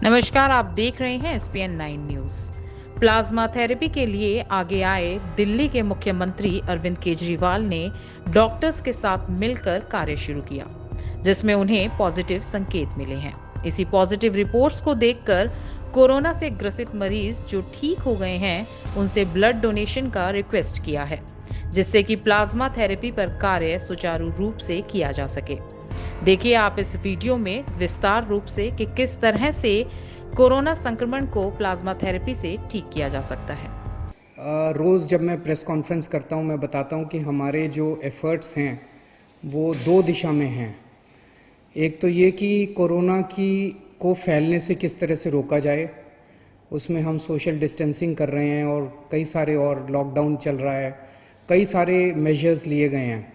नमस्कार, आप देख रहे हैं एसपीएन 9 न्यूज। प्लाज्मा थेरेपी के लिए आगे आए दिल्ली के मुख्यमंत्री अरविंद केजरीवाल ने डॉक्टर्स के साथ मिलकर कार्य शुरू किया, जिसमें उन्हें पॉजिटिव संकेत मिले हैं। इसी पॉजिटिव रिपोर्ट्स को देखकर कोरोना से ग्रसित मरीज जो ठीक हो गए हैं, उनसे ब्लड डोनेशन का रिक्वेस्ट किया है, जिससे कि प्लाज्मा थेरेपी पर कार्य सुचारू रूप से किया जा सके। देखिए आप इस वीडियो में विस्तार रूप से कि किस तरह से कोरोना संक्रमण को प्लाज्मा थेरेपी से ठीक किया जा सकता है। रोज़ जब मैं प्रेस कॉन्फ्रेंस करता हूं, मैं बताता हूं कि हमारे जो एफ़र्ट्स हैं वो दो दिशा में हैं। एक तो ये कि कोरोना को फैलने से किस तरह से रोका जाए, उसमें हम सोशल डिस्टेंसिंग कर रहे हैं और कई सारे और लॉकडाउन चल रहा है, कई सारे मेजर्स लिए गए हैं।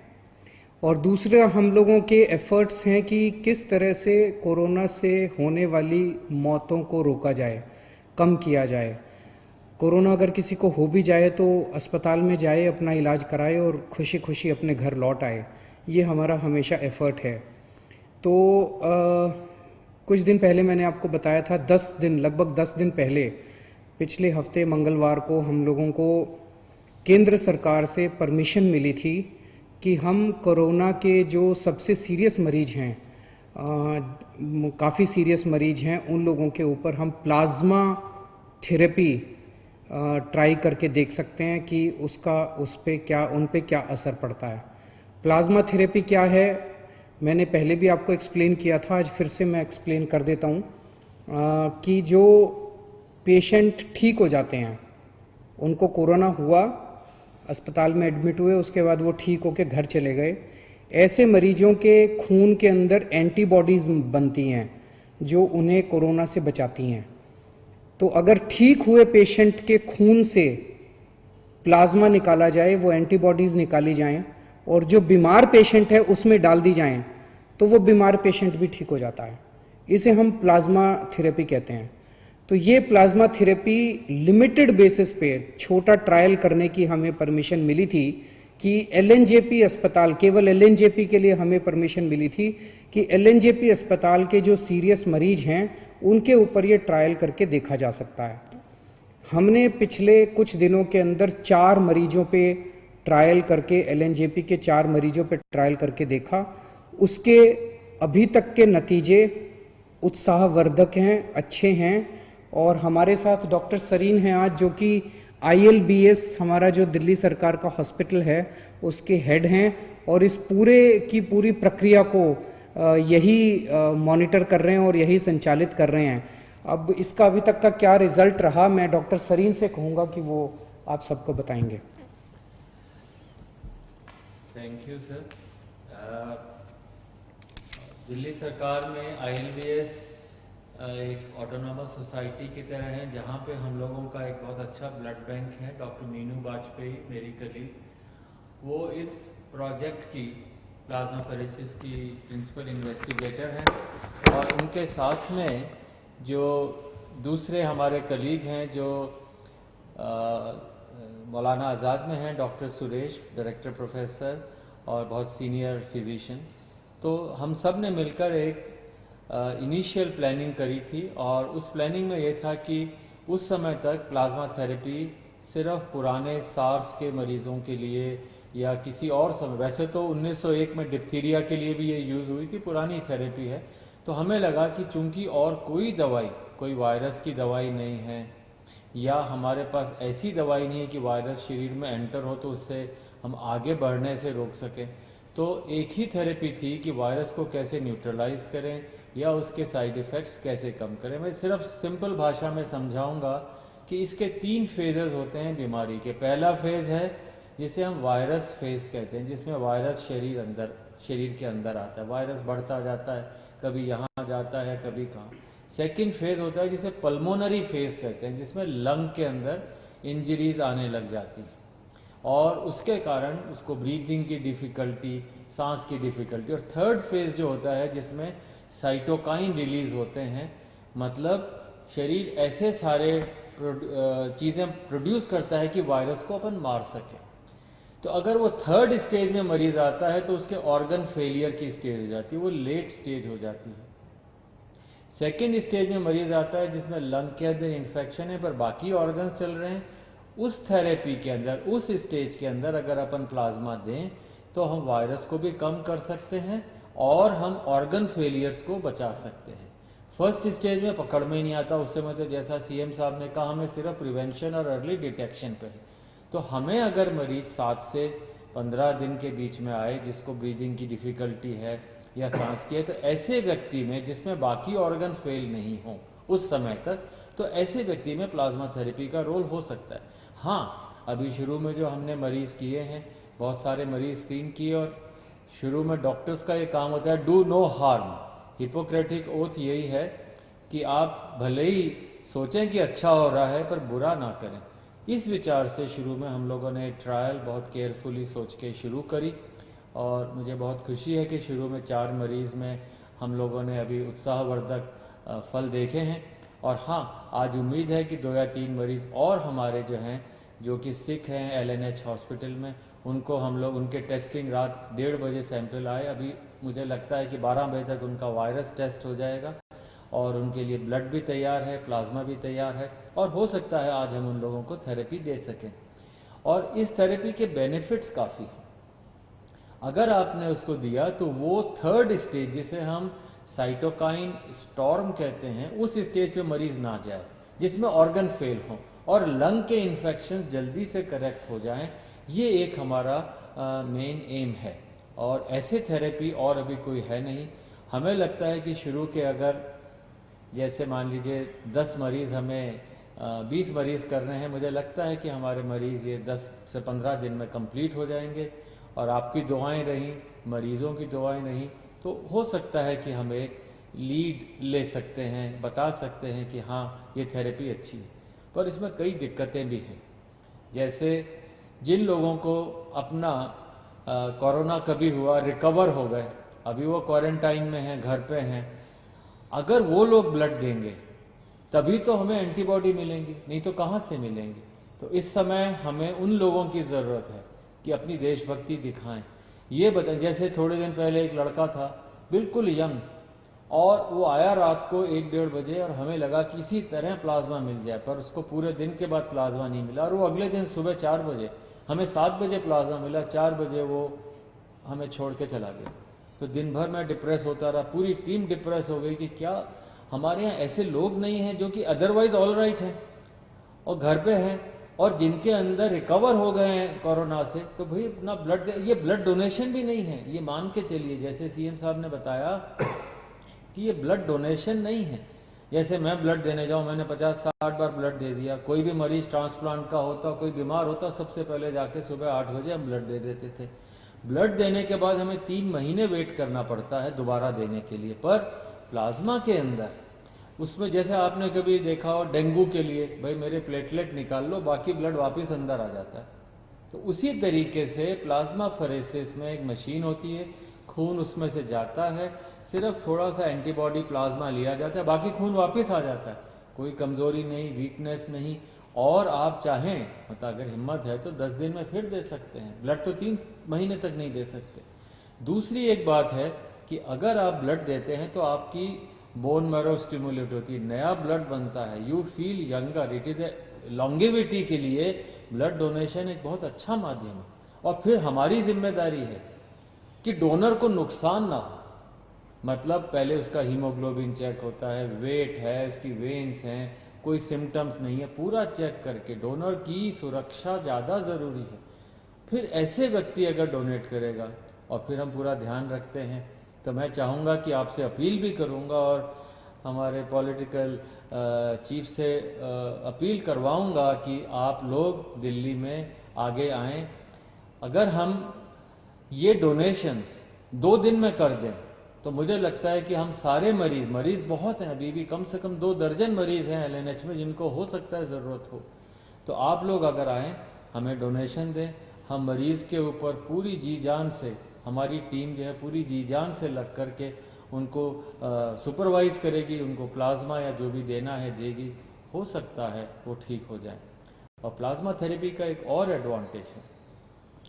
और दूसरा हम लोगों के एफ़र्ट्स हैं कि किस तरह से कोरोना से होने वाली मौतों को रोका जाए, कम किया जाए। कोरोना अगर किसी को हो भी जाए तो अस्पताल में जाए, अपना इलाज कराए और खुशी खुशी अपने घर लौट आए। ये हमारा हमेशा एफ़र्ट है। तो कुछ दिन पहले मैंने आपको बताया था, लगभग 10 दिन पहले, पिछले हफ्ते मंगलवार को हम लोगों को केंद्र सरकार से परमिशन मिली थी कि हम कोरोना के जो सबसे सीरियस मरीज हैं, काफ़ी सीरियस मरीज हैं, उन लोगों के ऊपर हम प्लाज्मा थेरेपी ट्राई करके देख सकते हैं कि उन पे क्या असर पड़ता है। प्लाज्मा थेरेपी क्या है, मैंने पहले भी आपको एक्सप्लेन किया था, आज फिर से मैं एक्सप्लेन कर देता हूँ कि जो पेशेंट ठीक हो जाते हैं, उनको कोरोना हुआ, अस्पताल में एडमिट हुए, उसके बाद वो ठीक होकर घर चले गए, ऐसे मरीजों के खून के अंदर एंटीबॉडीज़ बनती हैं जो उन्हें कोरोना से बचाती हैं। तो अगर ठीक हुए पेशेंट के खून से प्लाज्मा निकाला जाए, वो एंटीबॉडीज़ निकाली जाएं और जो बीमार पेशेंट है उसमें डाल दी जाएं, तो वो बीमार पेशेंट भी ठीक हो जाता है। इसे हम प्लाज्मा थेरेपी कहते हैं। तो ये प्लाज्मा थेरेपी लिमिटेड बेसिस पे छोटा ट्रायल करने की हमें परमिशन मिली थी कि एलएनजेपी अस्पताल, केवल एलएनजेपी के लिए हमें परमिशन मिली थी कि एलएनजेपी अस्पताल के जो सीरियस मरीज हैं उनके ऊपर ये ट्रायल करके देखा जा सकता है। हमने पिछले कुछ दिनों के अंदर 4 मरीजों पे ट्रायल करके, एलएनजेपी के 4 मरीजों पे ट्रायल करके देखा। उसके अभी तक के नतीजे उत्साहवर्धक हैं, अच्छे हैं। और हमारे साथ डॉक्टर सरीन हैं आज, जो कि आईएलबीएस, हमारा जो दिल्ली सरकार का हॉस्पिटल है, उसके हेड हैं और इस पूरी प्रक्रिया को यही मॉनिटर कर रहे हैं और यही संचालित कर रहे हैं। अब इसका अभी तक का क्या रिजल्ट रहा, मैं डॉक्टर सरीन से कहूँगा कि वो आप सबको बताएंगे। Thank you sir. दिल्ली सरकार में आईएलबीएस एक ऑटोनॉमस सोसाइटी की तरह है, जहाँ पे हम लोगों का एक बहुत अच्छा ब्लड बैंक है। डॉक्टर मीनू वाजपेयी, मेरी कलीग, वो इस प्रोजेक्ट की, प्लाज्मा फेरेसिस की प्रिंसिपल इन्वेस्टिगेटर हैं। और उनके साथ में जो दूसरे हमारे कलीग हैं, जो मौलाना आज़ाद में हैं, डॉक्टर सुरेश, डायरेक्टर प्रोफेसर और बहुत सीनियर फिजिशियन। तो हम सब ने मिलकर एक इनिशियल प्लानिंग करी थी और उस प्लानिंग में ये था कि उस समय तक प्लाज्मा थेरेपी सिर्फ पुराने सार्स के मरीज़ों के लिए या किसी और समय, वैसे तो 1901 में डिप्थीरिया के लिए भी ये यूज़ हुई थी, पुरानी थेरेपी है। तो हमें लगा कि चूंकि और कोई दवाई, कोई वायरस की दवाई नहीं है या हमारे पास ऐसी दवाई नहीं है कि वायरस शरीर में एंटर हो तो उससे हम आगे बढ़ने से रोक सकें, तो एक ही थेरेपी थी कि वायरस को कैसे न्यूट्रलाइज करें या उसके साइड इफ़ेक्ट्स कैसे कम करें। मैं सिर्फ सिंपल भाषा में समझाऊंगा कि इसके 3 फेजेस होते हैं बीमारी के। पहला फेज़ है जिसे हम वायरस फेज़ कहते हैं, जिसमें वायरस शरीर के अंदर आता है, वायरस बढ़ता जाता है, कभी यहाँ जाता है, कभी कहाँ। सेकेंड फेज़ होता है जिसे पल्मोनरी फेज़ कहते हैं, जिसमें लंग के अंदर इंजरीज आने लग जाती हैं और उसके कारण उसको ब्रीदिंग की डिफ़िकल्टी, सांस की डिफ़िकल्टी। और थर्ड फेज़ जो होता है जिसमें साइटोकाइन रिलीज होते हैं, मतलब शरीर ऐसे सारे चीज़ें प्रोड्यूस करता है कि वायरस को अपन मार सके। तो अगर वो थर्ड स्टेज में मरीज आता है तो उसके ऑर्गन फेलियर की स्टेज हो जाती है, वो लेट स्टेज हो जाती है। सेकेंड स्टेज में मरीज आता है जिसमें लंग के अंदर इन्फेक्शन है पर बाकी ऑर्गन्स चल रहे हैं, उस थेरेपी के अंदर, उस स्टेज के अंदर अगर अपन प्लाज्मा दें तो हम वायरस को भी कम कर सकते हैं और हम ऑर्गन फेलियर्स को बचा सकते हैं। फर्स्ट स्टेज में पकड़ में ही नहीं आता, उससे मतलब जैसा सीएम साहब ने कहा हमें सिर्फ प्रिवेंशन और अर्ली डिटेक्शन पे है। तो हमें अगर मरीज 7 से 15 दिन के बीच में आए जिसको ब्रीदिंग की डिफिकल्टी है या सांस की है, तो ऐसे व्यक्ति में जिसमें बाकी ऑर्गन फेल नहीं हो उस समय तक, तो ऐसे व्यक्ति में प्लाज्मा थेरेपी का रोल हो सकता है। हाँ, अभी शुरू में जो हमने मरीज किए हैं, बहुत सारे मरीज स्क्रीन किए और शुरू में डॉक्टर्स का ये काम होता है do no harm. Hippocratic oath यही है कि आप भले ही सोचें कि अच्छा हो रहा है पर बुरा ना करें। इस विचार से शुरू में हम लोगों ने ट्रायल बहुत केयरफुली सोच के शुरू करी और मुझे बहुत खुशी है कि शुरू में 4 मरीज में हम लोगों ने अभी उत्साहवर्धक फल देखे हैं। और हाँ, आज उम्मीद है कि 2 या 3 मरीज और हमारे जो हैं, जो कि सिक हैं एलएनएच हॉस्पिटल में, उनको हम लोग उनके टेस्टिंग रात 1:30 बजे सैंपल आए, अभी मुझे लगता है कि 12 बजे तक उनका वायरस टेस्ट हो जाएगा और उनके लिए ब्लड भी तैयार है, प्लाज्मा भी तैयार है और हो सकता है आज हम उन लोगों को थेरेपी दे सकें। और इस थेरेपी के बेनिफिट्स काफ़ी हैं। अगर आपने उसको दिया तो वो थर्ड स्टेज जिसे हम साइटोकाइन स्टॉर्म कहते हैं, उस स्टेज पे मरीज ना जाए जिसमें ऑर्गन फेल हो और लंग के इन्फेक्शन जल्दी से करेक्ट हो जाएं। ये एक हमारा मेन एम है और ऐसे थेरेपी और अभी कोई है नहीं। हमें लगता है कि शुरू के अगर जैसे मान लीजिए 10 मरीज हमें 20 मरीज कर रहे हैं, मुझे लगता है कि हमारे मरीज ये 10 से 15 दिन में कंप्लीट हो जाएंगे और आपकी दुआएं रहीं, मरीजों की दुआएं रहीं, तो हो सकता है कि हम एक लीड ले सकते हैं, बता सकते हैं कि हाँ ये थेरेपी अच्छी है। पर इसमें कई दिक्कतें भी हैं। जैसे जिन लोगों को अपना कोरोना कभी हुआ, रिकवर हो गए, अभी वो क्वारंटाइन में हैं, घर पे हैं, अगर वो लोग ब्लड देंगे तभी तो हमें एंटीबॉडी मिलेंगी, नहीं तो कहाँ से मिलेंगी। तो इस समय हमें उन लोगों की ज़रूरत है कि अपनी देशभक्ति दिखाएं। ये बताएं, जैसे थोड़े दिन पहले एक लड़का था बिल्कुल यंग और वो आया रात को 1-1:30 बजे और हमें लगा किसी तरह प्लाज्मा मिल जाए, पर उसको पूरे दिन के बाद प्लाज्मा नहीं मिला और वो अगले दिन सुबह 4 बजे, हमें 7 बजे प्लाज्मा मिला, 4 बजे वो हमें छोड़ के चला गया। तो दिन भर मैं डिप्रेस होता रहा, पूरी टीम डिप्रेस हो गई कि क्या हमारे यहाँ ऐसे लोग नहीं हैं जो कि अदरवाइज ऑल राइट हैं और घर पे हैं और जिनके अंदर रिकवर हो गए हैं कोरोना से, तो भाई अपना ब्लड दे। ये ब्लड डोनेशन भी नहीं है, ये मान के चलिए, जैसे सीएम साहब ने बताया कि ये ब्लड डोनेशन नहीं है। जैसे मैं ब्लड देने जाऊं, मैंने 50-60 बार ब्लड दे दिया। कोई भी मरीज ट्रांसप्लांट का होता, कोई बीमार होता, सबसे पहले जाके सुबह 8 बजे हम ब्लड दे देते थे। ब्लड देने के बाद हमें 3 महीने वेट करना पड़ता है दोबारा देने के लिए। पर प्लाज्मा के अंदर उसमें जैसे आपने कभी देखा हो डेंगू के लिए, भाई मेरे प्लेटलेट निकाल लो, बाकी ब्लड वापस अंदर आ जाता है। तो उसी तरीके से प्लाज्मा फरेसिस में एक मशीन होती है, खून उसमें से जाता है, सिर्फ थोड़ा सा एंटीबॉडी प्लाज्मा लिया जाता है, बाकी खून वापस आ जाता है। कोई कमजोरी नहीं, वीकनेस नहीं। और आप चाहें मतलब अगर हिम्मत है तो 10 दिन में फिर दे सकते हैं ब्लड, तो 3 महीने तक नहीं दे सकते। दूसरी एक बात है कि अगर आप ब्लड देते हैं तो आपकी बोन मैरो स्टिमुलेट होती है, नया ब्लड बनता है, you feel younger, it is a longevity के लिए ब्लड डोनेशन एक बहुत अच्छा माध्यम है। और फिर हमारी जिम्मेदारी है कि डोनर को नुकसान ना हो। मतलब पहले उसका हीमोग्लोबिन चेक होता है, वेट है, उसकी वेन्स हैं, कोई सिम्टम्स नहीं है, पूरा चेक करके डोनर की सुरक्षा ज़्यादा ज़रूरी है। फिर ऐसे व्यक्ति अगर डोनेट करेगा और फिर हम पूरा ध्यान रखते हैं, तो मैं चाहूँगा कि आपसे अपील भी करूँगा और हमारे पॉलिटिकल चीफ से अपील करवाऊँगा कि आप लोग दिल्ली में आगे आएँ। अगर हम ये डोनेशंस 2 दिन में कर दें तो मुझे लगता है कि हम सारे मरीज बहुत हैं, अभी भी कम से कम 2 दर्जन मरीज हैं एलएनएच में जिनको हो सकता है ज़रूरत हो। तो आप लोग अगर आएँ, हमें डोनेशन दें, हम मरीज़ के ऊपर पूरी जी जान से, हमारी टीम जो है पूरी जी जान से लग करके उनको सुपरवाइज करेगी, उनको प्लाज्मा या जो भी देना है देगी। हो सकता है वो ठीक हो जाए। और प्लाज्मा थेरेपी का एक और एडवांटेज है,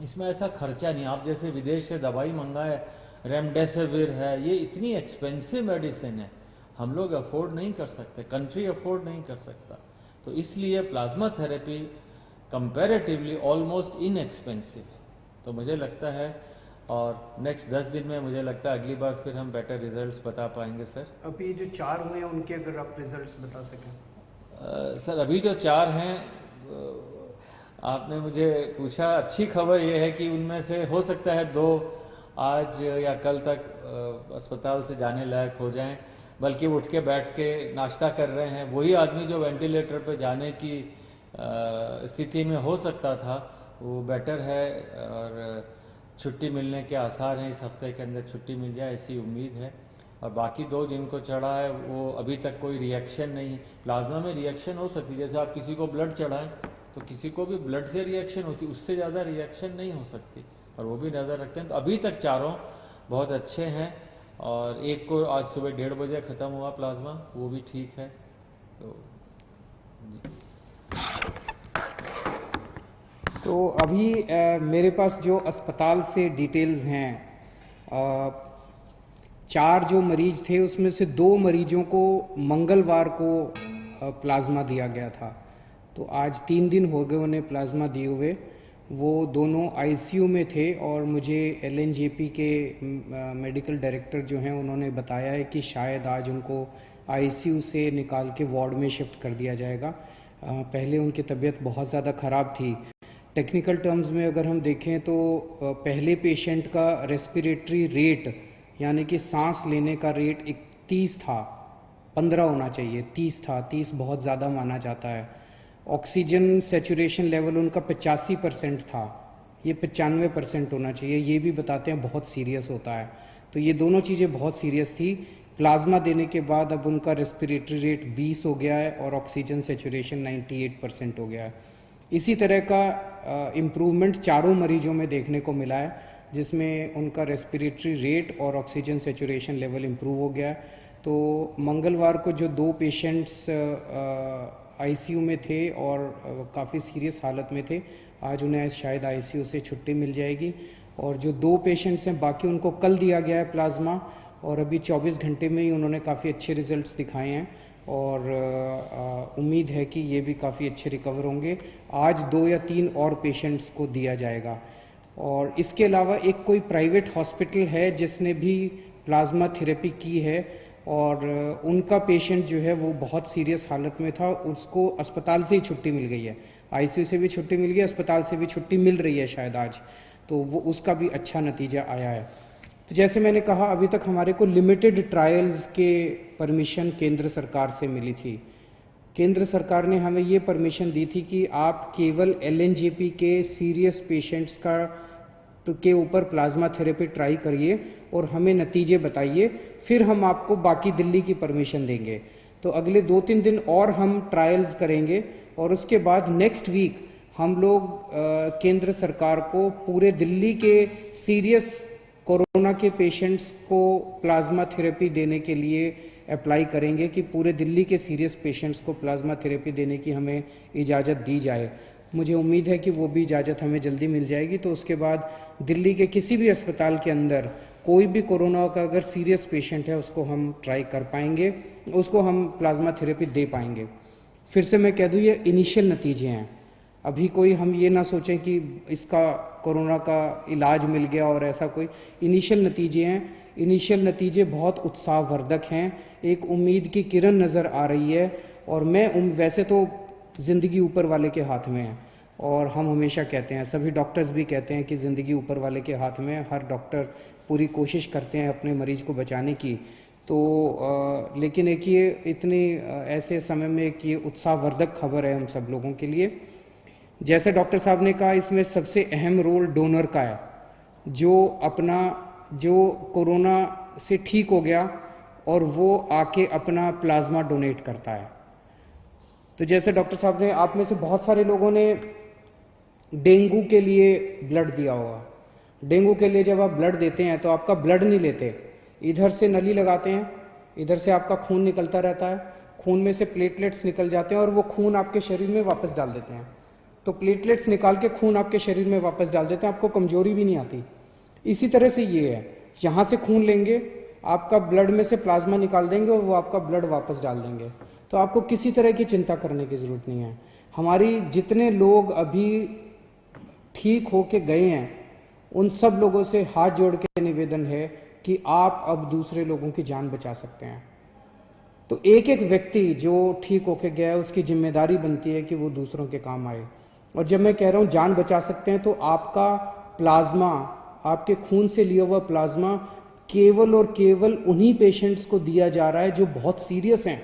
इसमें ऐसा खर्चा नहीं। आप जैसे विदेश से दवाई मंगाए, रेमडेसिविर है, ये इतनी एक्सपेंसिव मेडिसिन है, हम लोग अफोर्ड नहीं कर सकते, कंट्री अफोर्ड नहीं कर सकता। तो इसलिए plasma therapy comparatively almost inexpensive है। तो मुझे लगता है और नेक्स्ट 10 दिन में मुझे लगता है अगली बार फिर हम बेटर रिजल्ट्स बता पाएंगे सर। अभी जो 4 हुए हैं उनके अगर आप रिजल्ट्स बता सकें। सर अभी जो 4 हैं आपने मुझे पूछा, अच्छी खबर ये है कि उनमें से हो सकता है 2 आज या कल तक अस्पताल से जाने लायक हो जाएं, बल्कि वो उठ के बैठ के नाश्ता कर रहे हैं। वही आदमी जो वेंटिलेटर पे जाने की स्थिति में हो सकता था वो बेटर है और छुट्टी मिलने के आसार हैं, इस हफ्ते के अंदर छुट्टी मिल जाए ऐसी उम्मीद है। और बाकी 2 जिनको चढ़ा है वो अभी तक कोई रिएक्शन नहीं। प्लाज्मा में रिएक्शन हो सकती है, जैसे आप किसी को ब्लड चढ़ाएं तो किसी को भी ब्लड से रिएक्शन होती, उससे ज़्यादा रिएक्शन नहीं हो सकती, और वो भी नज़र रखते हैं। तो अभी तक 4 बहुत अच्छे हैं, और एक को आज सुबह 1:30 बजे ख़त्म हुआ प्लाज्मा, वो भी ठीक है। तो अभी मेरे पास जो अस्पताल से डिटेल्स हैं, 4 जो मरीज थे उसमें से 2 मरीजों को मंगलवार को प्लाज्मा दिया गया था। तो आज 3 दिन हो गए उन्हें प्लाज्मा दिए हुए। वो दोनों आईसीयू में थे और मुझे एलएनजेपी के मेडिकल डायरेक्टर जो हैं उन्होंने बताया है कि शायद आज उनको आईसीयू से निकाल के वार्ड में शिफ्ट कर दिया जाएगा। पहले उनकी तबीयत बहुत ज़्यादा ख़राब थी। टेक्निकल टर्म्स में अगर हम देखें तो पहले पेशेंट का रेस्पिरेटरी रेट यानी कि सांस लेने का रेट 30 था, 15 होना चाहिए, 30 था। 30 बहुत ज़्यादा माना जाता है। ऑक्सीजन सेचुरेशन लेवल उनका 85% था, ये 95% होना चाहिए। ये भी बताते हैं बहुत सीरियस होता है। तो ये दोनों चीज़ें बहुत सीरियस थी। प्लाज्मा देने के बाद अब उनका रेस्पिरेटरी रेट 20 हो गया है और ऑक्सीजन सेचुरेशन 98% हो गया है। इसी तरह का इम्प्रूवमेंट 4 मरीजों में देखने को मिला है, जिसमें उनका रेस्पिरेटरी रेट और ऑक्सीजन सेचुरेशन लेवल इम्प्रूव हो गया है। तो मंगलवार को जो 2 पेशेंट्स आईसीयू में थे और काफ़ी सीरियस हालत में थे, आज उन्हें शायद आईसीयू से छुट्टी मिल जाएगी। और जो 2 पेशेंट्स हैं बाकी उनको कल दिया गया है प्लाज्मा, और अभी 24 घंटे में ही उन्होंने काफ़ी अच्छे रिजल्ट्स दिखाए हैं और उम्मीद है कि ये भी काफ़ी अच्छे रिकवर होंगे। आज 2 या 3 और पेशेंट्स को दिया जाएगा। और इसके अलावा एक कोई प्राइवेट हॉस्पिटल है जिसने भी प्लाज्मा थेरेपी की है और उनका पेशेंट जो है वो बहुत सीरियस हालत में था, उसको अस्पताल से ही छुट्टी मिल गई है। आईसीयू से भी छुट्टी मिल गई, अस्पताल से भी छुट्टी मिल रही है शायद आज, तो वो उसका भी अच्छा नतीजा आया है। तो जैसे मैंने कहा, अभी तक हमारे को लिमिटेड ट्रायल्स के परमिशन केंद्र सरकार से मिली थी। केंद्र सरकार ने हमें ये परमिशन दी थी कि आप केवल एलएनजेपी के सीरियस पेशेंट्स के ऊपर प्लाज्मा थेरेपी ट्राई करिए और हमें नतीजे बताइए, फिर हम आपको बाकी दिल्ली की परमिशन देंगे। तो अगले 2-3 दिन और हम ट्रायल्स करेंगे और उसके बाद नेक्स्ट वीक हम लोग केंद्र सरकार को पूरे दिल्ली के सीरियस कोरोना के पेशेंट्स को प्लाज्मा थेरेपी देने के लिए अप्लाई करेंगे कि पूरे दिल्ली के सीरियस पेशेंट्स को प्लाज्मा थेरेपी देने की हमें इजाज़त दी जाए। मुझे उम्मीद है कि वो भी इजाज़त हमें जल्दी मिल जाएगी। तो उसके बाद दिल्ली के किसी भी अस्पताल के अंदर कोई भी कोरोना का अगर सीरियस पेशेंट है उसको हम ट्राई कर पाएंगे, उसको हम प्लाज्मा थेरेपी दे पाएंगे। फिर से मैं कह दूँ, ये इनिशियल नतीजे हैं। अभी कोई हम ये ना सोचें कि इसका कोरोना का इलाज मिल गया और ऐसा कोई, इनिशियल नतीजे हैं। इनिशियल नतीजे बहुत उत्साहवर्धक हैं, एक उम्मीद की किरण नज़र आ रही है। और मैं वैसे तो ज़िंदगी ऊपर वाले के हाथ में है और हम हमेशा कहते हैं, सभी डॉक्टर्स भी कहते हैं कि ज़िंदगी ऊपर वाले के हाथ में है। हर डॉक्टर पूरी कोशिश करते हैं अपने मरीज को बचाने की। तो लेकिन एक ये इतनी ऐसे समय में एक ये उत्साहवर्धक खबर है हम सब लोगों के लिए। जैसे डॉक्टर साहब ने कहा, इसमें सबसे अहम रोल डोनर का है, जो कोरोना से ठीक हो गया और वो आके अपना प्लाज्मा डोनेट करता है। तो जैसे डॉक्टर साहब ने, आप में से बहुत सारे लोगों ने डेंगू के लिए ब्लड दिया होगा। डेंगू के लिए जब आप ब्लड देते हैं तो आपका ब्लड नहीं लेते, इधर से नली लगाते हैं, इधर से आपका खून निकलता रहता है, खून में से प्लेटलेट्स निकल जाते हैं और वो खून आपके शरीर में वापस डाल देते हैं। तो प्लेटलेट्स निकाल के खून आपके शरीर में वापस डाल देते हैं, आपको कमजोरी भी नहीं आती। इसी तरह से ये है, यहाँ से खून लेंगे, आपका ब्लड में से प्लाज्मा निकाल देंगे और वो आपका ब्लड वापस डाल देंगे। तो आपको किसी तरह की चिंता करने की ज़रूरत नहीं है। हमारी जितने लोग अभी ठीक होके गए हैं उन सब लोगों से हाथ जोड़ के निवेदन है कि आप अब दूसरे लोगों की जान बचा सकते हैं। तो एक एक व्यक्ति जो ठीक होके गया है उसकी जिम्मेदारी बनती है कि वो दूसरों के काम आए। और जब मैं कह रहा हूँ जान बचा सकते हैं तो आपका प्लाज्मा, आपके खून से लिया हुआ प्लाज्मा केवल और केवल उन्हीं पेशेंट्स को दिया जा रहा है जो बहुत सीरियस हैं।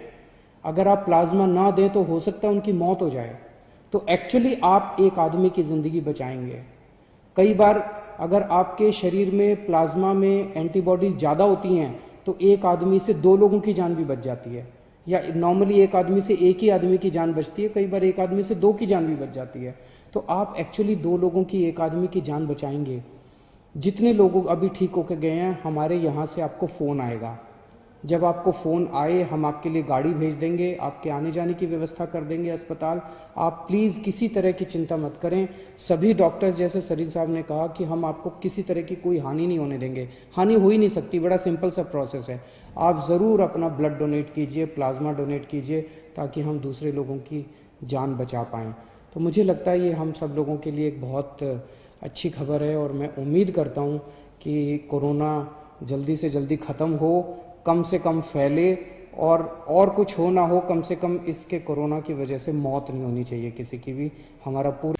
अगर आप प्लाज्मा ना दें तो हो सकता है उनकी मौत हो जाए। तो एक्चुअली आप एक आदमी की ज़िंदगी बचाएंगे। कई बार अगर आपके शरीर में प्लाज्मा में एंटीबॉडीज ज़्यादा होती हैं तो एक आदमी से 2 लोगों की जान भी बच जाती है, या नॉर्मली एक आदमी से एक ही आदमी की जान बचती है, कई बार एक आदमी से 2 की जान भी बच जाती है। तो आप एक्चुअली 2 लोगों की, एक आदमी की जान बचाएंगे। जितने लोग अभी ठीक होकर गए हैं, हमारे यहाँ से आपको फ़ोन आएगा। जब आपको फ़ोन आए हम आपके लिए गाड़ी भेज देंगे, आपके आने जाने की व्यवस्था कर देंगे अस्पताल। आप प्लीज़ किसी तरह की चिंता मत करें। सभी डॉक्टर्स, जैसे सरीन साहब ने कहा कि हम आपको किसी तरह की कोई हानि नहीं होने देंगे। हानि हो ही नहीं सकती, बड़ा सिंपल सा प्रोसेस है। आप ज़रूर अपना ब्लड डोनेट कीजिए, प्लाज्मा डोनेट कीजिए, ताकि हम दूसरे लोगों की जान बचा पाएँ। तो मुझे लगता है ये हम सब लोगों के लिए एक बहुत अच्छी खबर है और मैं उम्मीद करता हूँ कि कोरोना जल्दी से जल्दी ख़त्म हो, कम से कम फैले और कुछ हो ना हो, कम से कम इसके कोरोना की वजह से मौत नहीं होनी चाहिए किसी की भी। हमारा पूरा